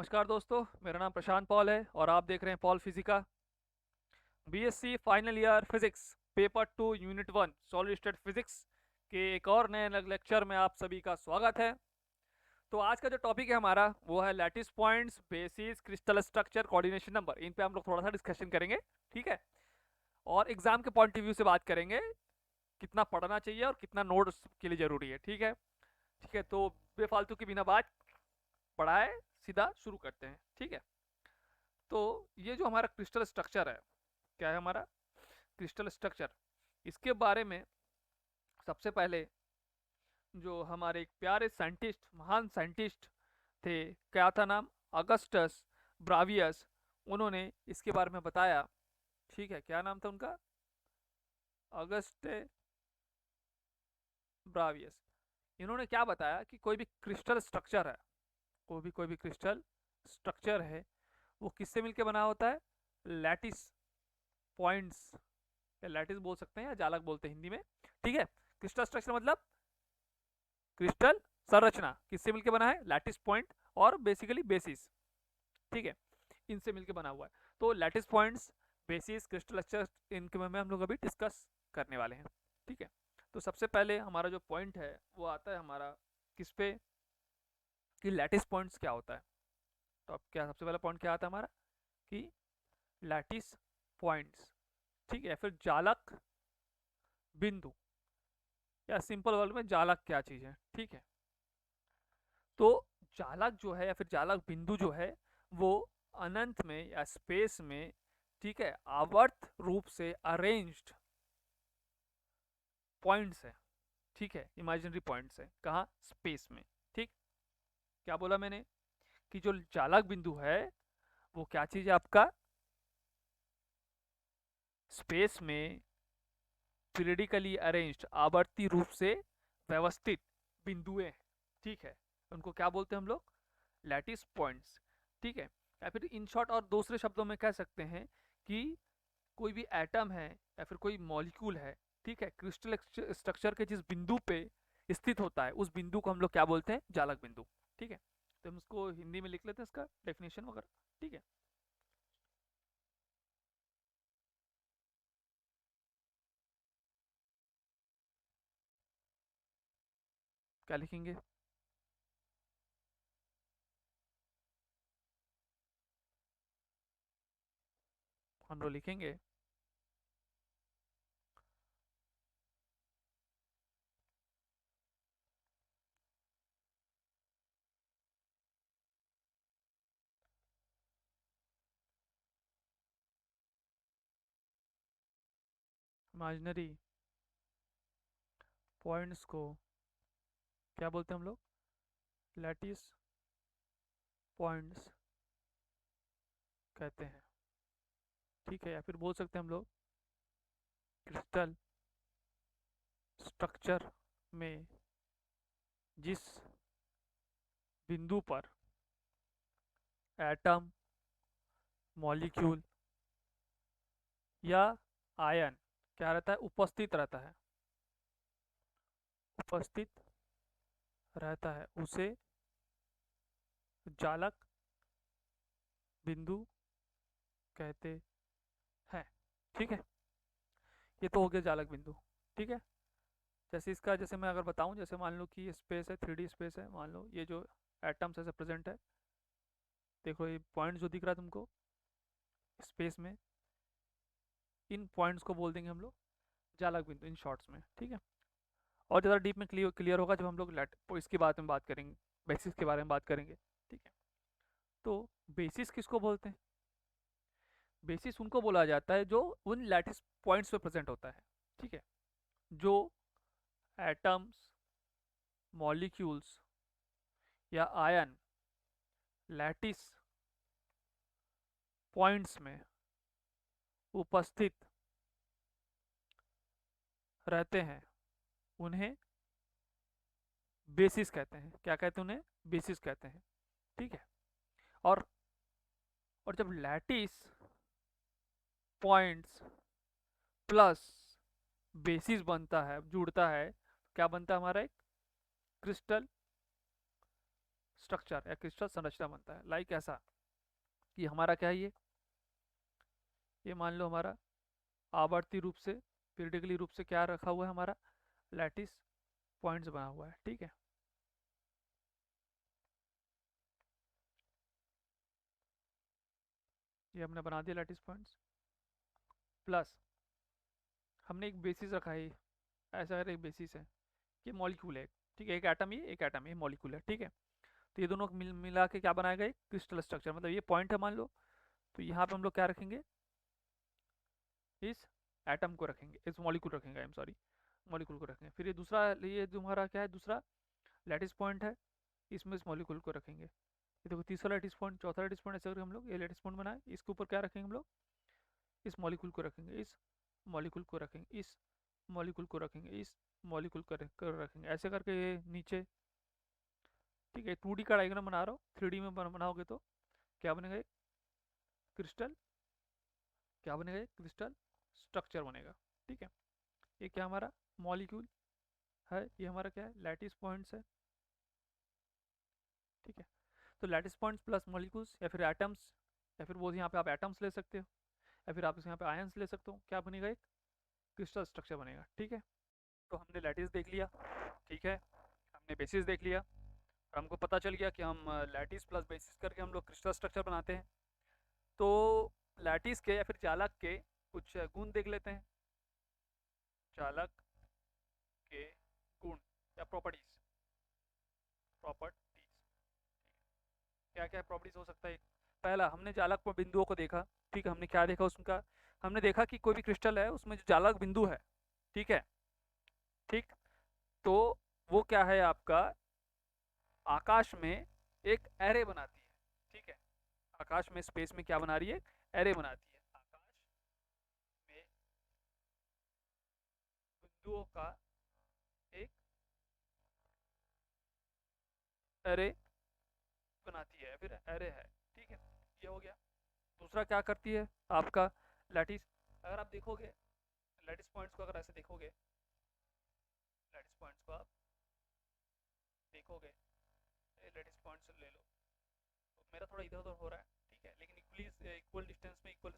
नमस्कार दोस्तों, मेरा नाम प्रशांत पॉल है और आप देख रहे हैं पॉल फिजिका। BSc final year physics paper 2 unit 1 solid state physics के एक और नए लेक्चर में आप सभी का स्वागत है। तो आज का जो टॉपिक है हमारा वो है lattice points, basis, crystal structure, coordination number. इन पे हम लोग थोड़ा सा डिस्कशन करेंगे, ठीक है। और एग्जाम के पॉइंट ऑफ व्यू से बात करेंगे, कितना पढ़ना चाहिए और कितना नोट्स के लिए जरूरी है, ठीक है। ठीक है, तो बेफालतू की बिना बात पढ़ाए सीधा शुरू करते हैं, ठीक है। तो ये जो हमारा क्रिस्टल स्ट्रक्चर है, क्या है हमारा क्रिस्टल स्ट्रक्चर, इसके बारे में सबसे पहले जो हमारे एक प्यारे साइंटिस्ट, महान साइंटिस्ट थे, क्या था नाम, अगस्टस ब्रावियस, उन्होंने इसके बारे में बताया। ठीक है, क्या नाम था उनका, अगस्टे ब्रावियस। इन्होंने क्या बताया कि कोई भी क्रिस्टल स्ट्रक्चर है, कोई भी क्रिस्टल स्ट्रक्चर है, वो किससे मिलके बना होता है, लैटिस पॉइंट्स, या लैटिस बोल सकते हैं या जालक बोलते हैं हिंदी में, ठीक है। क्रिस्टल स्ट्रक्चर मतलब क्रिस्टल संरचना किससे मिलकर बना है, लैटिस पॉइंट और बेसिकली बेसिस, ठीक है, इनसे मिलकर बना हुआ है। तो lattice points, basis, crystal structure, इनके में हम लोग अभी डिस्कस करने वाले हैं, ठीक है। तो सबसे पहले हमारा जो पॉइंट है वो आता है हमारा किस पे, कि लैटिस पॉइंट्स क्या होता है। तो अब क्या सबसे पहला पॉइंट क्या आता है हमारा, कि लैटिस पॉइंट्स, ठीक है, फिर जालक बिंदु, या सिंपल वर्ड में जालक क्या चीज है, ठीक है। तो जालक जो है या फिर जालक बिंदु जो है वो अनंत में या स्पेस में, ठीक है, आवर्त रूप से अरेंज्ड पॉइंट्स है, ठीक है, इमेजिनरी पॉइंट्स है, कहाँ, स्पेस में, ठीक। क्या बोला मैंने, कि जो जालक बिंदु है वो क्या चीज है आपका, स्पेस में पीरियडिकली अरेंज्ड, आवर्ती रूप से व्यवस्थित बिंदुएं हैं, ठीक है। उनको क्या बोलते हैं हम लोग, लैटिस पॉइंट्स, ठीक है। या फिर इन शॉर्ट और दूसरे शब्दों में कह सकते हैं कि कोई भी एटम है या फिर कोई मॉलिक्यूल है, ठीक है, क्रिस्टल स्ट्रक्चर के जिस बिंदु पे स्थित होता है उस बिंदु को हम लोग क्या बोलते हैं, जालक बिंदु, ठीक है। तो हम उसको हिंदी में लिख लेते हैं, इसका डेफिनेशन वगैरह, ठीक है। क्या लिखेंगे, हम लोग लिखेंगे इमेजिनरी पॉइंट्स को क्या बोलते हैं हम लोग, लैटिस पॉइंट्स कहते हैं, ठीक है। या फिर बोल सकते हैं हम लोग क्रिस्टल स्ट्रक्चर में जिस बिंदु पर एटम, मॉलिक्यूल या आयन क्या रहता है, उपस्थित रहता है, उपस्थित रहता है, उसे जालक बिंदु कहते हैं, ठीक है। ये तो हो गया जालक बिंदु, ठीक है। जैसे इसका, जैसे मैं अगर बताऊं, जैसे मान लो कि ये स्पेस है, 3D स्पेस है, मान लो ये जो एटम्स ऐसे प्रेजेंट है, देखो ये पॉइंट जो दिख रहा है तुमको स्पेस में, इन पॉइंट्स को बोल देंगे हम लोग जालक बिंदु, इन शॉर्ट्स में, ठीक है। और ज़्यादा डीप में क्लियर क्लियर होगा जब हम लोग लेट इसके बारे में बात करेंगे, बेसिस के बारे में बात करेंगे, ठीक है। तो बेसिस किसको बोलते हैं, बेसिस उनको बोला जाता है जो उन लैटिस पॉइंट्स पे प्रेजेंट होता है, ठीक है, जो एटम्स, मॉलिक्यूल्स या आयन लैटिस पॉइंट्स में उपस्थित रहते हैं, उन्हें बेसिस कहते हैं। क्या कहते हैं उन्हें, बेसिस कहते हैं, ठीक है। और और जब लैटिस पॉइंट्स प्लस बेसिस बनता है, जुड़ता है, क्या बनता है हमारा एक क्रिस्टल स्ट्रक्चर या क्रिस्टल संरचना बनता है। लाइक ऐसा कि हमारा क्या है, ये मान लो हमारा आवर्ती रूप से, पीरियडिकली रूप से क्या रखा हुआ है, हमारा लैटिस पॉइंट्स बना हुआ है। ठीक है, ये हमने बना दिया लैटिस पॉइंट्स। प्लस हमने एक बेसिस रखा है, ऐसा अगर एक बेसिस है, ये मॉलिक्यूल है, ठीक है, एक एटम, ये एक एटम, ये मॉलिक्यूल है। ठीक है, तो ये दोनों मिला के क्या बनाएगा, एक क्रिस्टल स्ट्रक्चर। मतलब ये पॉइंट है मान लो, तो यहाँ पे हम लोग क्या रखेंगे, इस एटम को रखेंगे, इस मॉलिक्यूल रखेंगे, आई एम सॉरी, मॉलिक्यूल को रखेंगे। फिर ये दूसरा, ये तुम्हारा क्या है, दूसरा लैटिस पॉइंट है, इसमें इस मॉलिक्यूल को रखेंगे। ये देखो तीसरा लैटिस पॉइंट, चौथा लैटिस पॉइंट, ऐसे करके हम लोग ये लैटिस पॉइंट बनाए, इसके ऊपर क्या रखेंगे हम लोग, इस मॉलिक्यूल को रखेंगे, इस मॉलिक्यूल को रखेंगे, इस मॉलिक्यूल को रखेंगे, इस मॉलिक्यूल को रखेंगे, ऐसे करके ये नीचे। ठीक है, 2D का डायग्राम बना रहा हूँ, 3D में बनाओगे तो क्या बनेगा, एक क्रिस्टल, क्या बनेगा, एक क्रिस्टल स्ट्रक्चर बनेगा। ठीक है, ये क्या हमारा मॉलिक्यूल है, ये हमारा क्या है, लैटिस पॉइंट्स है। ठीक है, तो लैटिस पॉइंट्स प्लस मॉलिक्यूल्स या फिर एटम्स, या फिर वो यहाँ पे आप एटम्स ले सकते हो, या फिर आप यहाँ पे आयंस ले सकते हो, क्या बनेगा, एक क्रिस्टल स्ट्रक्चर बनेगा। ठीक है, तो हमने लैटिस देख लिया, ठीक है, हमने बेसिस देख लिया, और हमको पता चल गया कि हम लैटिस प्लस बेसिस करके हम लोग क्रिस्टल स्ट्रक्चर बनाते हैं। तो लैटिस के या फिर चालक के कुछ गुण देख लेते हैं, चालक के गुण या प्रॉपर्टीज, प्रॉपर्टीज क्या क्या प्रॉपर्टीज हो सकता है। पहला, हमने चालक बिंदुओं को देखा। ठीक है, हमने क्या देखा उसका, हमने देखा कि कोई भी क्रिस्टल है उसमें जो चालक बिंदु है, ठीक है, ठीक, तो वो क्या है आपका, आकाश में एक एरे बनाती है। ठीक है, आकाश में, स्पेस में क्या बना रही है, एरे बनाती है, आकाश में बिंदुओं का एक एरे बनाती है, फिर एरे है। ठीक है, ये हो गया। दूसरा क्या करती है आपका लैटिस, अगर आप देखोगे लैटिस पॉइंट्स को, अगर ऐसे देखोगे, लैटिस पॉइंट्स को आप देखोगे, लैटिस पॉइंट्स ले लो, तो मेरा थोड़ा इधर उधर हो रहा है, ठीक है, लेकिन इक्वली इक्वल डिस्टेंस में, इक्वल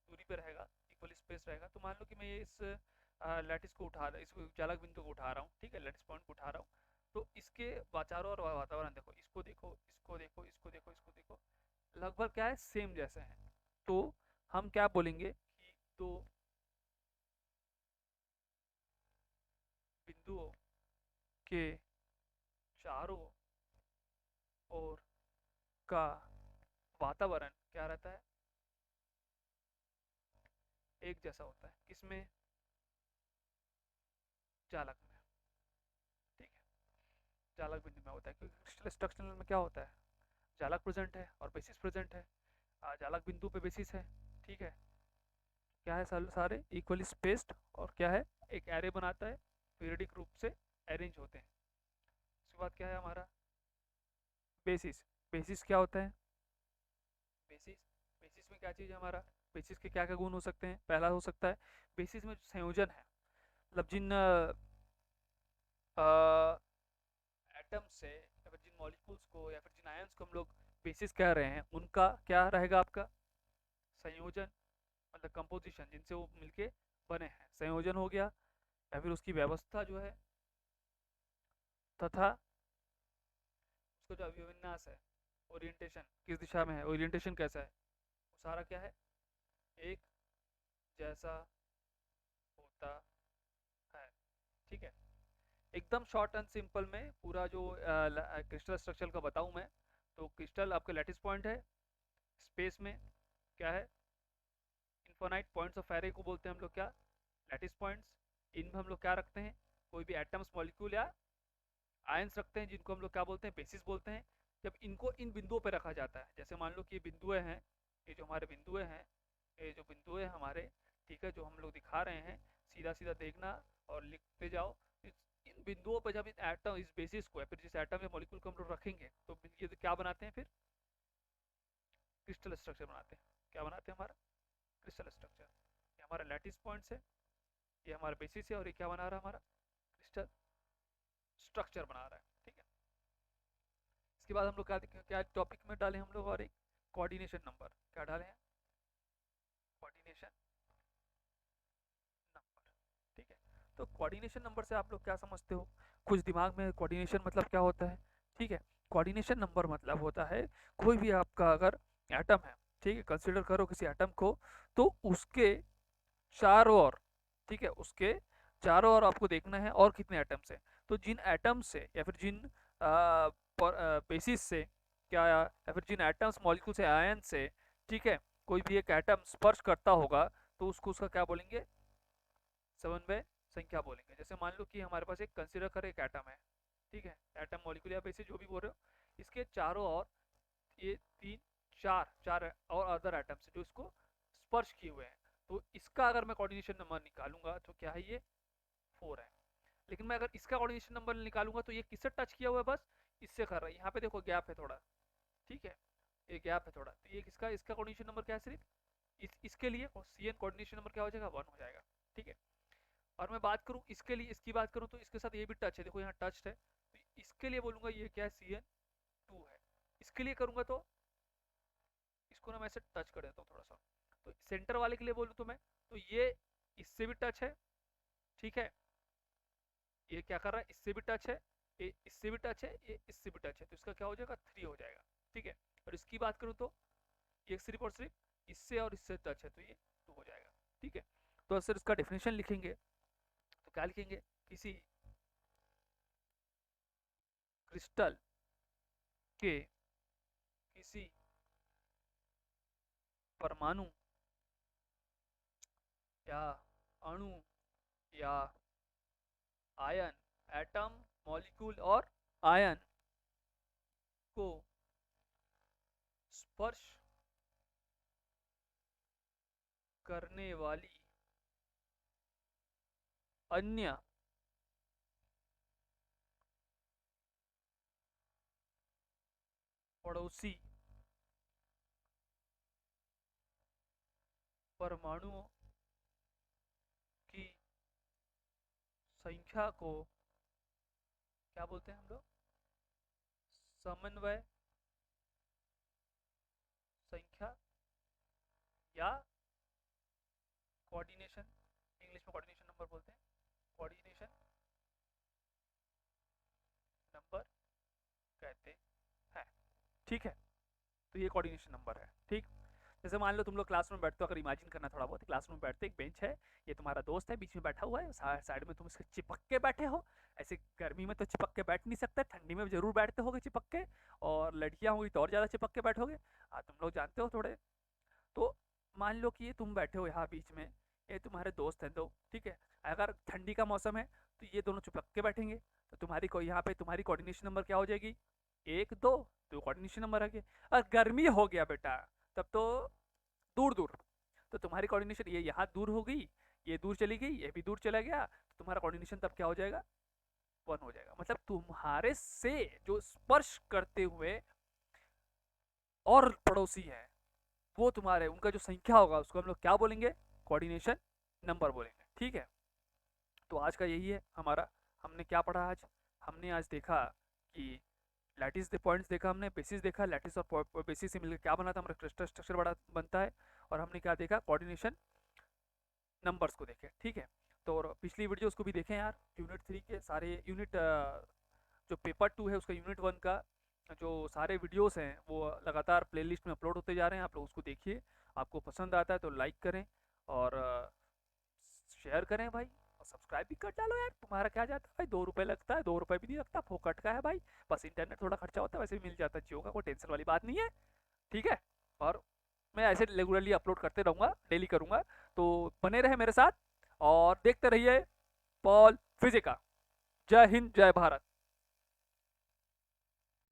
दूरी पे रहेगा, इक्वल स्पेस रहेगा। तो मान लो कि मैं इस लैटिस को उठा रहा, इस चालक बिंदु को उठा रहा हूँ, ठीक है, लैटिस पॉइंट को उठा रहा हूँ, तो इसके चारों और वातावरण देखो, इसको देखो, इसको देखो, इसको देखो, इसको देखो, लगभग क्या है, सेम जैसे हैं। तो हम क्या बोलेंगे कि दो बिंदुओं के चारों ओर का वातावरण क्या रहता है, एक जैसा होता है, किसमें, चालक में। ठीक है, चालक बिंदु में होता है, क्योंकि क्रिस्टल स्ट्रक्चर में क्या होता है, चालक प्रेजेंट है और बेसिस प्रेजेंट है, चालक बिंदु पे बेसिस है। ठीक है, क्या है, सारे इक्वली स्पेस्ड, और क्या है, एक एरे बनाता है, पीरियडिक रूप से अरेंज होते हैं। उसके बाद क्या है हमारा बेसिस, बेसिस क्या होता है, बेसिस, बेसिस में क्या चीज़ है हमारा, बेसिस के क्या क्या गुण हो सकते हैं। पहला हो सकता है बेसिस में जो संयोजन है, मतलब जिन एटम से या फिर जिन मॉलिक्यूल्स को या फिर जिन आयंस को हम लोग बेसिस कह रहे हैं, उनका क्या रहेगा आपका संयोजन, मतलब कंपोजिशन, जिनसे वो मिलके बने हैं, संयोजन हो गया। या फिर उसकी व्यवस्था जो है, तथा उसका जो अभिविन्यास है, ओरिएंटेशन किस दिशा में है, ओरिएंटेशन कैसा है, वो सारा क्या है, एक जैसा होता है। ठीक है, एकदम शॉर्ट एंड सिंपल में पूरा जो क्रिस्टल स्ट्रक्चर का बताऊं मैं, तो क्रिस्टल आपका लैटिस पॉइंट है, स्पेस में क्या है, इन्फोनाइट पॉइंट्स ऑफ एरे को बोलते हैं हम लोग क्या, लैटिस पॉइंट्स। इनमें हम लोग क्या रखते हैं, कोई भी एटम्स, मॉलिक्यूल या आयंस रखते हैं, जिनको हम लोग क्या बोलते हैं, बेसिस बोलते हैं। जब इनको इन बिंदुओं पर रखा जाता है, जैसे मान लो कि ये बिंदुएं हैं, ये जो हमारे बिंदुएं हैं, ये जो बिंदुएं हमारे, ठीक है, जो हम लोग दिखा रहे हैं, सीधा सीधा देखना और लिखते जाओ। इन बिंदुओं पर जब इन एटम, इस बेसिस को या फिर जिस एटम या मॉलिक्यूल को हम लोग रखेंगे, तो ये क्या बनाते हैं, फिर क्रिस्टल स्ट्रक्चर बनाते हैं। क्या बनाते हैं, हमारा क्रिस्टल स्ट्रक्चर। ये हमारा लैटिस पॉइंट्स है, ये हमारा बेसिस है, और ये क्या बना रहा है, हमारा क्रिस्टल स्ट्रक्चर बना रहा है। ठीक है, इसके बाद हम लोग क्या टॉपिक में डाले हम लोग, और एक कोऑर्डिनेशन नंबर, क्या डाले हैं, कोऑर्डिनेशन नंबर। ठीक है, तो कोऑर्डिनेशन नंबर से आप लोग क्या समझते हो, कुछ दिमाग में कोऑर्डिनेशन मतलब क्या होता है। ठीक है, कोऑर्डिनेशन नंबर मतलब होता है कोई भी आपका अगर एटम है, ठीक है, कंसिडर करो किसी एटम को, तो उसके चारों ओर, ठीक है, उसके चारों ओर आपको देखना है और कितने एटम्स हैं। तो जिन एटम्स से या फिर जिन बेसिस से क्या, या फिर जिन एटम्स मॉलिक्यूल से, आयन से, ठीक है, कोई भी एक एटम स्पर्श करता होगा तो उसको उसका क्या बोलेंगे, समन्वय संख्या बोलेंगे। जैसे मान लो कि हमारे पास एक कंसिडर कर एक एटम है, ठीक है, एटम मॉलिक्यूल या बेसिस जो भी बोल रहे हो, इसके चारों ओर ये तीन चार चार और अदर एटम्स जो इसको स्पर्श किए हुए हैं, तो इसका अगर मैं कोऑर्डिनेशन नंबर निकालूंगा तो क्या है, ये 4 है। लेकिन मैं अगर इसका कोऑर्डिनेशन नंबर निकालूंगा तो ये किससे टच किया हुआ है, बस इससे कर रहा है। यहाँ पे देखो गैप है थोड़ा, ठीक है, ये गैप है थोड़ा, तो ये किसका, इसका कोऑर्डिनेशन नंबर क्या है, सिर्फ इसके लिए CN कोऑर्डिनेशन नंबर क्या हो जाएगा, 1 हो जाएगा। ठीक है, और मैं बात करूँ इसके लिए, इसकी बात करूँ तो इसके साथ ये भी टच है, देखो यहाँ टच है, तो इसके लिए बोलूंगा ये क्या है, CN2 है। इसके लिए करूंगा तो इसको ना मैं ऐसे टच कर देता हूँ थोड़ा सा, तो सेंटर वाले के लिए बोलूँ तो मैं, तो ये इससे भी टच है, ठीक है, ये क्या कर रहा है, इससे भी टच है, ये इससे भी टच है, ये इससे भी टच है, तो इसका क्या हो जाएगा, 3 हो जाएगा। ठीक है, और इसकी बात करूँ तो ये सिर्फ और सिर्फ इससे और इससे टच है, तो ये 2 हो जाएगा। ठीक है, तो सर इसका डेफिनेशन लिखेंगे तो क्या लिखेंगे, किसी क्रिस्टल के किसी परमाणु या अणु या आयन, एटम, मॉलिक्यूल और आयन को स्पर्श करने वाली अन्य पड़ोसी परमाणुओं की संख्या को क्या बोलते हैं हम लोग, समन्वय संख्या या कोऑर्डिनेशन, इंग्लिश में कोऑर्डिनेशन नंबर बोलते हैं, कोऑर्डिनेशन नंबर कहते हैं। ठीक है, तो ये कोऑर्डिनेशन नंबर है। ठीक, जैसे मान लो तुम लोग क्लास में बैठते हो, अगर इमेजिन करना थोड़ा बहुत, क्लास में बैठते एक बेंच है, ये तुम्हारा दोस्त है, बीच में बैठा हुआ है, साइड में तुम इसके चिपक के बैठे हो। ऐसे गर्मी में तो चिपक के बैठ नहीं सकते, ठंडी में जरूर बैठते होगे चिपक के, और लड़कियां होगी तो और ज़्यादा चिपक के बैठोगे, तुम लोग जानते हो थोड़े। तो मान लो कि ये तुम बैठे हो यहाँ बीच में, ये तुम्हारे दोस्त हैं दो, ठीक है, अगर ठंडी का मौसम है तो ये दोनों चिपक के बैठेंगे, तो तुम्हारी को यहाँ पे तुम्हारी कोऑर्डिनेशन नंबर क्या हो जाएगी, 1 2, तो कोऑर्डिनेशन नंबर आ गया। और गर्मी हो गया बेटा, तब तो दूर दूर, तो तुम्हारी कोऑर्डिनेशन ये यहाँ दूर हो गई, ये दूर चली गई, ये भी दूर चला गया, तो तुम्हारा कोऑर्डिनेशन तब क्या हो जाएगा, 1 हो जाएगा। मतलब तुम्हारे से जो स्पर्श करते हुए और पड़ोसी है, वो तुम्हारे, उनका जो संख्या होगा उसको हम लोग क्या बोलेंगे, कोऑर्डिनेशन नंबर बोलेंगे। ठीक है, तो आज का यही है हमारा। हमने क्या पढ़ा आज, हमने आज देखा कि लैटिस दे पॉइंट्स देखा, हमने बेसिस देखा, लैटिस और बेसिस से मिलकर क्या बना था, हमारा क्रिस्टल स्ट्रक्चर बड़ा बनता है, और हमने क्या देखा, कोऑर्डिनेशन नंबर्स को देखे। ठीक है, तो और पिछली वीडियोस को भी देखें यार, यूनिट 3 के सारे यूनिट, जो पेपर 2 है उसका यूनिट 1 का जो सारे वीडियोस हैं वो लगातार प्लेलिस्ट में अपलोड होते जा रहे हैं, आप लोग उसको देखिए, आपको पसंद आता है तो लाइक करें और शेयर करें भाई, और सब्सक्राइब भी कर डालो यार, तुम्हारा क्या जाता है भाई, 2 रुपये लगता है, 2 रुपये भी नहीं लगता, फोकट का है भाई, बस इंटरनेट थोड़ा खर्चा होता है, वैसे भी मिल जाता है जियो का, कोई टेंशन वाली बात नहीं है। ठीक है, और मैं ऐसे रेगुलरली अपलोड करते रहूँगा, डेली करूँगा, तो बने रहे मेरे साथ और देखते रहिए पॉल फिजिका। जय हिंद, जय भारत।